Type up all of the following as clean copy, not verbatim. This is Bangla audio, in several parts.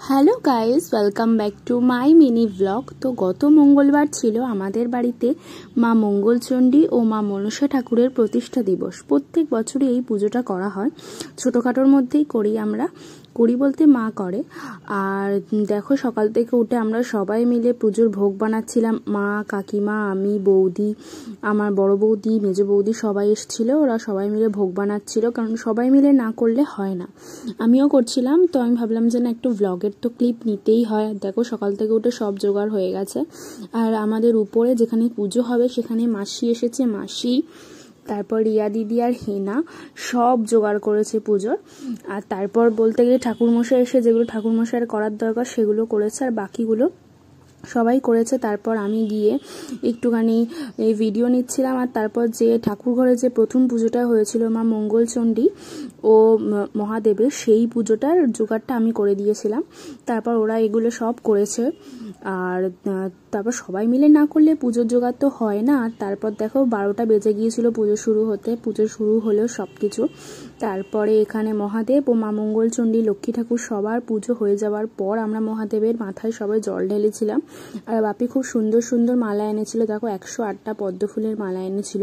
Hello guys, welcome back to my mini blog. তো গত মঙ্গলবার ছিল আমাদের বাড়িতে মা মঙ্গলচণ্ডী ও মা মনসা ঠাকুরের প্রতিষ্ঠা দিবস। প্রত্যেক বছরই এই পুজোটা করা হয়, ছোটোখাটোর মধ্যেই করি আমরা, করি বলতে মা করে। আর দেখো, সকাল থেকে উঠে আমরা সবাই মিলে পুজোর ভোগ বানাচ্ছিলাম। মা, কাকিমা, আমি, বৌদি, আমার বড় বৌদি, মেজ বৌদি সবাই এসেছিল। ওরা সবাই মিলে ভোগ বানাচ্ছিল, কারণ সবাই মিলে না করলে হয় না। আমিও করছিলাম, তো আমি ভাবলাম যে না, একটু ব্লগের তো ক্লিপ নিতেই হয়। দেখো, সকাল থেকে উঠে সব জোগাড় হয়ে গেছে। আর আমাদের উপরে যেখানে পুজো হবে সেখানে মাসি এসেছে, মাসি, তারপর রিয়া দিদি আর হেনা সব জোগাড় করেছে পুজোর। আর তারপর বলতে গেলে ঠাকুরমশাই এসে যেগুলো ঠাকুরমশাইয়ের করার দরকার সেগুলো করেছে, আর বাকিগুলো সবাই করেছে। তারপর আমি গিয়ে একটুখানি এই ভিডিও নিচ্ছিলাম। আর তারপর যে ঠাকুর ঘরে যে প্রথম পুজোটা হয়েছিল মা মঙ্গলচণ্ডী ও মহাদেবের, সেই পুজোটার জোগাড়টা আমি করে দিয়েছিলাম। তারপর ওরা এগুলো সব করেছে। আর তারপর সবাই মিলে না করলে পুজোর জোগাড় তো হয় না। আর তারপর দেখো 12টা বেজে গিয়েছিল পুজো শুরু হতে। পুজো শুরু হলো সব কিছু। তারপরে এখানে মহাদেব ও মা মঙ্গলচণ্ডী, লক্ষ্মী ঠাকুর সবার পুজো হয়ে যাওয়ার পর আমরা মহাদেবের মাথায় সবাই জল ঢেলেছিলাম। আর বাপি খুব সুন্দর সুন্দর মালা এনেছিল। দেখো, 108টা পদ্ম ফুলের মালা এনেছিল,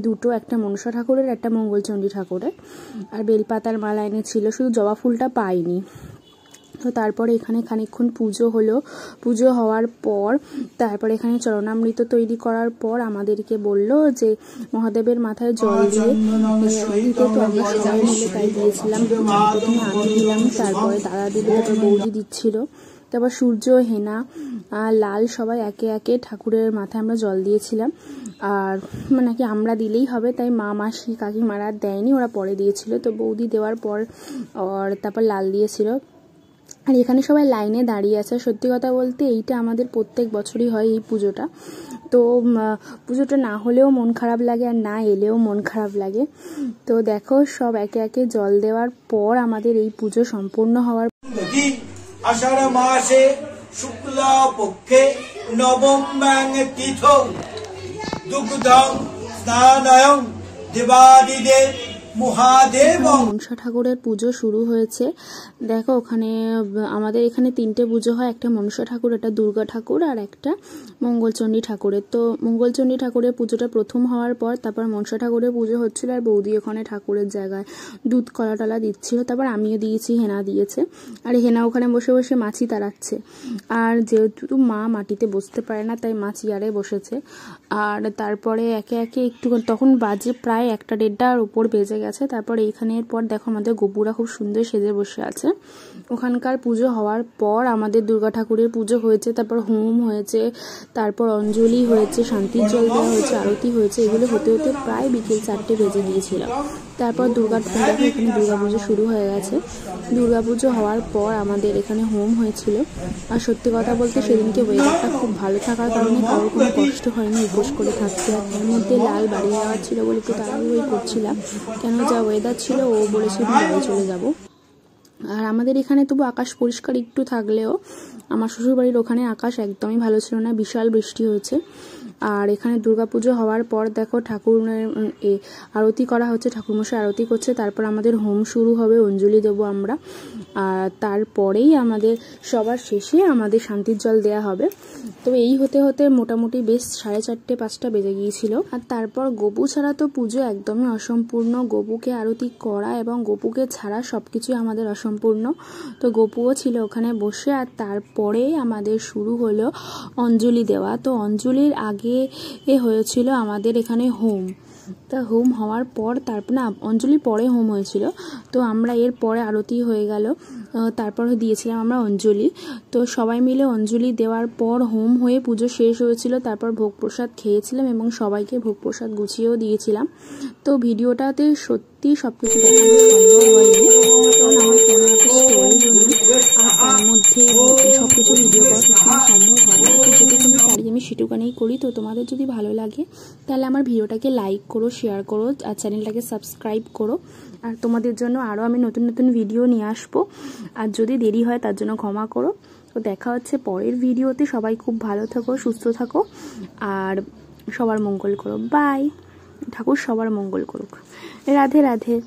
দুটো, একটা মনসা ঠাকুরের, একটা মঙ্গলচণ্ডী ঠাকুরের। আর বেলপাতার মালা এনেছিল, শুধু জবা ফুলটা পাইনি। তো তারপরে এখানে খানিকক্ষণ পুজো হলো। পুজো হওয়ার পর তারপর এখানে চরণামৃত তৈরি করার পর আমাদেরকে বলল যে মহাদেবের মাথায় জল দিয়ে দিতে। তো আমরা সবাই মিলে তাই দিয়েছিলাম। প্রথমে আমি দিলাম, তারপরে দাদা দিল, তারপর বৌদি দিচ্ছিল, তারপর সূর্য, হেনা, লাল সবাই একে একে ঠাকুরের মাথায় আমরা জল দিয়েছিলাম। আর নাকি আমরা দিলেই হবে, তাই মা, মাসি, কাকিমারা দেয়নি, ওরা পরে দিয়েছিল। তো বৌদি দেওয়ার পর তারপর লাল দিয়েছিল। আর এখানে সবাই লাইনে দাঁড়িয়ে আছে। সত্যি কথা বলতে এইটা আমাদের প্রত্যেক বছরই হয় এই পুজোটা। তো পুজোটা না হলেও মন খারাপ লাগে, আর না এলেও মন খারাপ লাগে। তো দেখো, সব একে একে জল দেওয়ার পর আমাদের এই পুজো সম্পূর্ণ হওয়ার আষাঢ় মাসে শুক্লা পক্ষে নবম তিথৌ দুগ্ধং স্নানায়ং দেবাদিদেব মহাদেব। মনসা ঠাকুরের পুজো শুরু হয়েছে। দেখো, ওখানে আমাদের এখানে 3টে পুজো হয়, একটা মনসা ঠাকুর, একটা দুর্গা ঠাকুর, আর একটা মঙ্গলচণ্ডী ঠাকুরের। তো মঙ্গলচণ্ডী ঠাকুরের পুজোটা প্রথম হওয়ার পর তারপর মনসা ঠাকুরের পুজো হচ্ছিল। আর বৌদি ওখানে ঠাকুরের জায়গায় দুধ কলা টলা দিচ্ছিল। তারপর আমিও দিয়েছি, হেনা দিয়েছে। আর হেনা ওখানে বসে বসে মাছি তাড়াচ্ছে। আর যেহেতু মা মাটিতে বসতে পারে না, তাই মা চেয়ারে বসেছে। আর তারপরে একে একে একটু, তখন বাজে প্রায় 1টা-1:30-র উপর বেজে গেছে। তারপর এইখানের পর দেখো আমাদের গোপুরা খুব সুন্দর সেজে বসে আছে। ওখানকার পুজো হওয়ার পর আমাদের দুর্গা ঠাকুরের পুজো হয়েছে, তারপর হোম হয়েছে, তারপর অঞ্জলি হয়েছে, শান্তির জল দেওয়া হয়েছে, আরতি হয়েছে। এগুলো হতে হতে প্রায় বিকেল 4টে বেজে গিয়েছিল। তারপর এখানে দুর্গাপুজো শুরু হয়ে গেছে। দুর্গাপুজো হওয়ার পর আমাদের এখানে হোম হয়েছিল। আর সত্যি কথা বলতে সেদিনকে ওয়েদারটা খুব ভালো থাকার কারণে কারোর কোনো কষ্ট হয়নি উপোস করে থাকতে। আর তার মধ্যে লাল বাড়ি যাওয়ার ছিল বলে একটু তাড়াহুড়োই করছিলাম, কেন যা ওয়েদার ছিল। ও বলেছিল বাড়ি চলে যাব। আর আমাদের এখানে তবু আকাশ পরিষ্কার একটু থাকলেও আমার শ্বশুরবাড়ির ওখানে আকাশ একদমই ভালো ছিল না, বিশাল বৃষ্টি হয়েছে। আর এখানে দুর্গাপুজো হওয়ার পর দেখো ঠাকুরের আরতি করা হচ্ছে, ঠাকুরমশাই আরতি করছে। তারপর আমাদের হোম শুরু হবে, অঞ্জলি দেবো আমরা। আর তারপরেই আমাদের সবার শেষে আমাদের শান্তির জল দেয়া হবে। তো এই হতে হতে মোটামুটি বেশ 4:30-5টা বেজে গিয়েছিল। আর তারপর গপু ছাড়া তো পুজো একদমই অসম্পূর্ণ। গপুকে আরতি করা এবং গপুকে ছাড়া সব কিছুই আমাদের অসম্পূর্ণ। তো গপুও ছিল ওখানে বসে। আর তারপরে আমাদের শুরু হলো অঞ্জলি দেওয়া। তো অঞ্জলির আগে হয়েছিল আমাদের এখানে হোম। তা হোম হওয়ার পর তারপর না, অঞ্জলি পরে হোম হয়েছিল। তো আমরা এর পরে আরতি হয়ে গেল, তারপর দিয়েছিলাম আমরা অঞ্জলি। তো সবাই মিলে অঞ্জলি দেওয়ার পর হোম হয়ে পুজো শেষ হয়েছিল। তারপর ভোগ প্রসাদ খেয়েছিলাম এবং সবাইকে ভোগ প্রসাদ গুছিয়েও দিয়েছিলাম। তো ভিডিওটাতে সত্যি সব কিছু দেখানো সম্ভব হয়নি, কারণ আমার ফোনে একটা স্টোরেজও নেই। আর তার মধ্যে সব কিছু ভিডিও করা সবসময় সম্ভব হয় না। তো যেটুকুনি পারি আমি সেটুকুনি করি। তো তোমাদের যদি ভালো লাগে তাহলে আমার ভিডিওটাকে লাইক করো, শেয়ার করো, আর চ্যানেলটাকে সাবস্ক্রাইব করো। আর তোমাদের জন্য আরও আমি নতুন নতুন ভিডিও নিয়ে আসবো। আর যদি দেরি হয় তার জন্য ক্ষমা করো। তো দেখা হচ্ছে পরের ভিডিওতে। সবাই খুব ভালো থাকো, সুস্থ থাকো, আর সবার মঙ্গল করো। বাই। ঠাকুর সবার মঙ্গল করুক। রাধে রাধে।